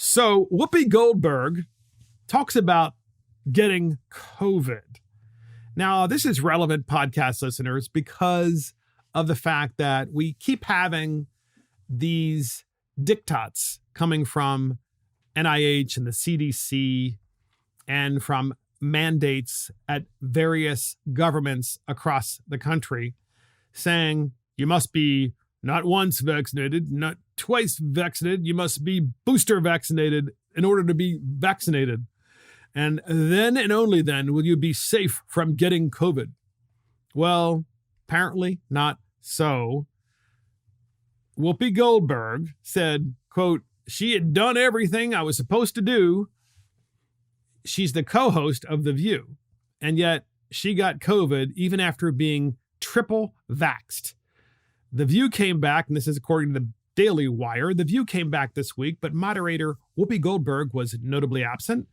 So Whoopi Goldberg talks about getting COVID. Now, this is relevant, podcast listeners, because of the fact that we keep having these diktats coming from NIH and the CDC and from mandates at various governments across the country saying you must be not once vaccinated, not twice vaccinated, you must be booster vaccinated in order to be vaccinated. And then and only then will you be safe from getting COVID. Well, apparently not so. Whoopi Goldberg said, quote, she had done everything I was supposed to do. She's the co-host of The View, and yet she got COVID even after being triple vaxxed. The View came back, and this is according to the Daily Wire. The View came back this week, but moderator Whoopi Goldberg was notably absent,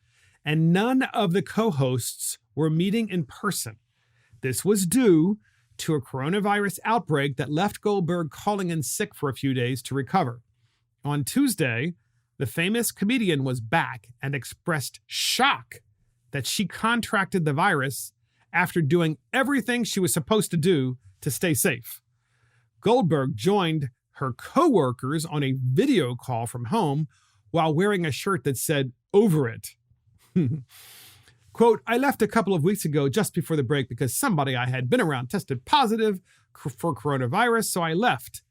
and none of the co-hosts were meeting in person. This was due to a coronavirus outbreak that left Goldberg calling in sick for a few days to recover. On Tuesday, the famous comedian was back and expressed shock that she contracted the virus after doing everything she was supposed to do to stay safe. Goldberg joined her coworkers on a video call from home while wearing a shirt that said, "Over it." Quote, I left a couple of weeks ago just before the break because somebody I had been around tested positive for coronavirus, so I left,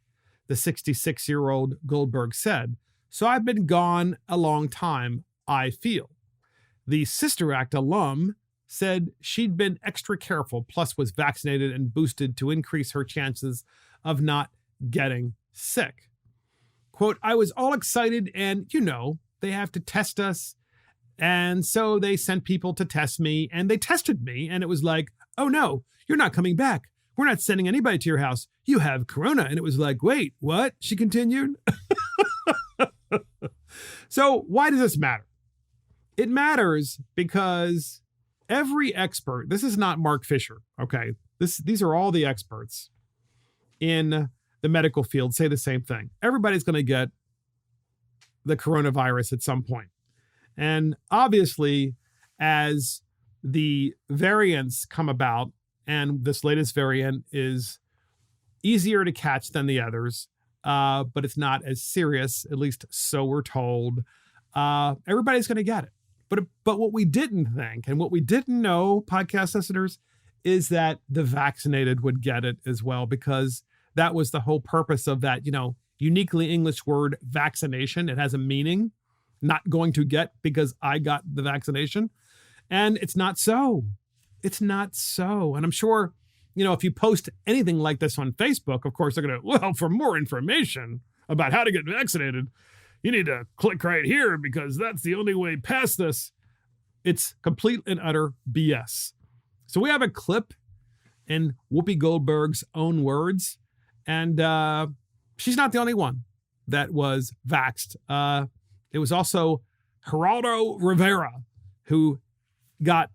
the 66-year-old Goldberg said. So I've been gone a long time, I feel. The Sister Act alum said she'd been extra careful, plus was vaccinated and boosted to increase her chances of not getting sick. Quote, I was all excited and, they have to test us. And so they sent people to test me and they tested me. And it was like, oh no, you're not coming back. We're not sending anybody to your house. You have corona. And it was like, wait, what? She continued. So why does this matter? It matters because every expert, this is not Mark Fisher, okay? These are all the experts in the medical field say the same thing. Everybody's going to get the coronavirus at some point. And obviously, as the variants come about, and this latest variant is easier to catch than the others, but it's not as serious, at least so we're told. Everybody's going to get it. But what we didn't think and what we didn't know, podcast listeners, is that the vaccinated would get it as well, because that was the whole purpose of that, uniquely English word vaccination. It has a meaning, not going to get because I got the vaccination. And it's not so. It's not so. And I'm sure, if you post anything like this on Facebook, of course, they're going to, well, for more information about how to get vaccinated, you need to click right here because that's the only way past this. It's complete and utter BS. So we have a clip in Whoopi Goldberg's own words, and she's not the only one that was vaxxed. It was also Geraldo Rivera who got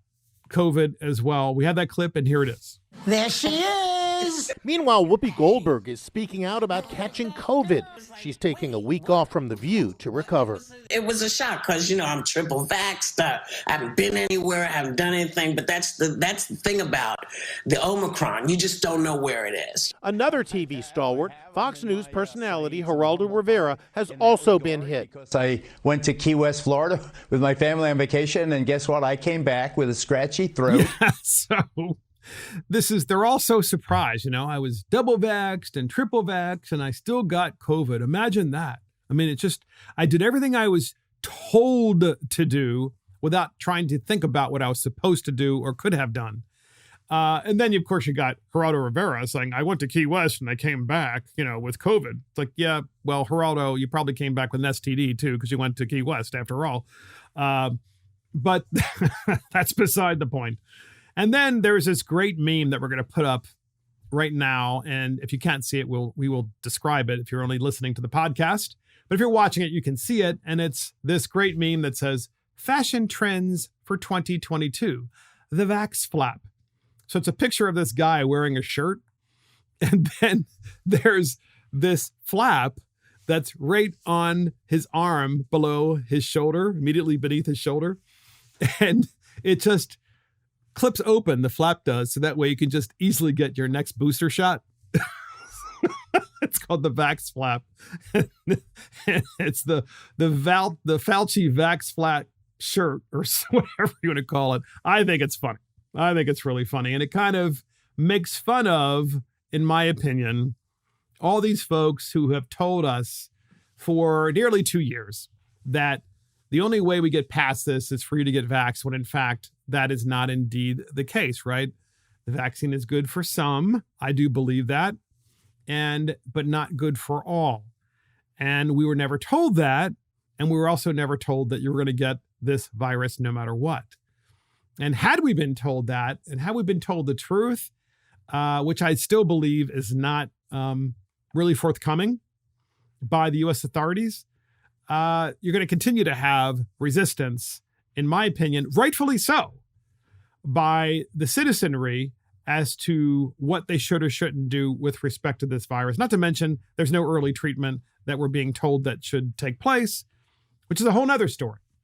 COVID as well. We have that clip, and here it is. There she is. Meanwhile, Whoopi Goldberg is speaking out about catching COVID. She's taking a week off from The View to recover. It was a shock because, I'm triple vaxxed. I haven't been anywhere. I haven't done anything. But that's the thing about the Omicron. You just don't know where it is. Another TV stalwart, Fox News personality Geraldo Rivera, has also been hit. I went to Key West, Florida with my family on vacation, and guess what? I came back with a scratchy throat. Yeah, so they're all so surprised. I was double vaxxed and triple vaxxed and I still got COVID. Imagine that. I mean, I did everything I was told to do without trying to think about what I was supposed to do or could have done. And then, of course, you got Geraldo Rivera saying, I went to Key West and I came back, with COVID. It's like, yeah, well, Geraldo, you probably came back with an STD too, because you went to Key West after all. But that's beside the point. And then there's this great meme that we're going to put up right now. And if you can't see it, we will describe it if you're only listening to the podcast. But if you're watching it, you can see it. And it's this great meme that says, fashion trends for 2022, the Vax flap. So it's a picture of this guy wearing a shirt. And then there's this flap that's right on his arm below his shoulder, immediately beneath his shoulder. And it just clips open, the flap does, so that way you can just easily get your next booster shot. It's called the Vax flap. It's the Fauci Vax flat shirt, or whatever you want to call it. I think it's funny. I think it's really funny. And it kind of makes fun of, in my opinion, all these folks who have told us for nearly 2 years that the only way we get past this is for you to get vaxxed, when in fact, that is not indeed the case, right? The vaccine is good for some. I do believe that. But not good for all. And we were never told that. And we were also never told that you were going to get this virus no matter what. And had we been told that, and had we been told the truth, which I still believe is not really forthcoming by the U.S. authorities, you're going to continue to have resistance, in my opinion, rightfully so, by the citizenry as to what they should or shouldn't do with respect to this virus. Not to mention, there's no early treatment that we're being told that should take place, which is a whole nother story.